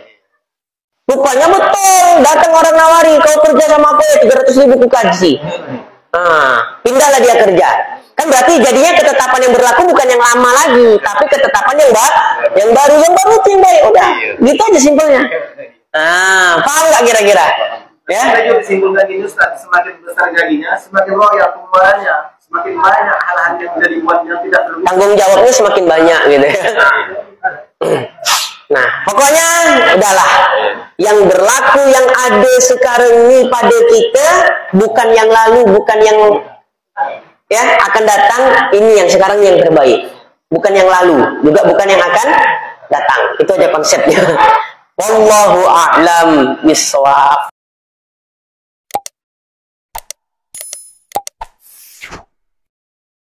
Rupanya betul, datang orang nawari, kau kerja sama aku ya 300.000 ku kasih. Nah, pindahlah dia kerja. Kan berarti jadinya ketetapan yang berlaku bukan yang lama lagi, tapi ketetapan yang baru itu yang baik. Udah, gitu aja simpelnya. Nah, paham nggak kira-kira? Ya. Kita juga disimpulkan ini Ustaz, semakin besar gajinya, semakin loyal pengeluarannya, semakin banyak hal-hal yang bisa dibuat yang tidak perlu. Tanggung jawabnya semakin banyak gitu ya. Nah, pokoknya udahlah. Yang berlaku yang ada sekarang ini pada kita bukan yang lalu, bukan yang ya akan datang, ini yang sekarang yang terbaik. Bukan yang lalu, juga bukan yang akan datang. Itu aja konsepnya. Wallahu a'lam bishawab.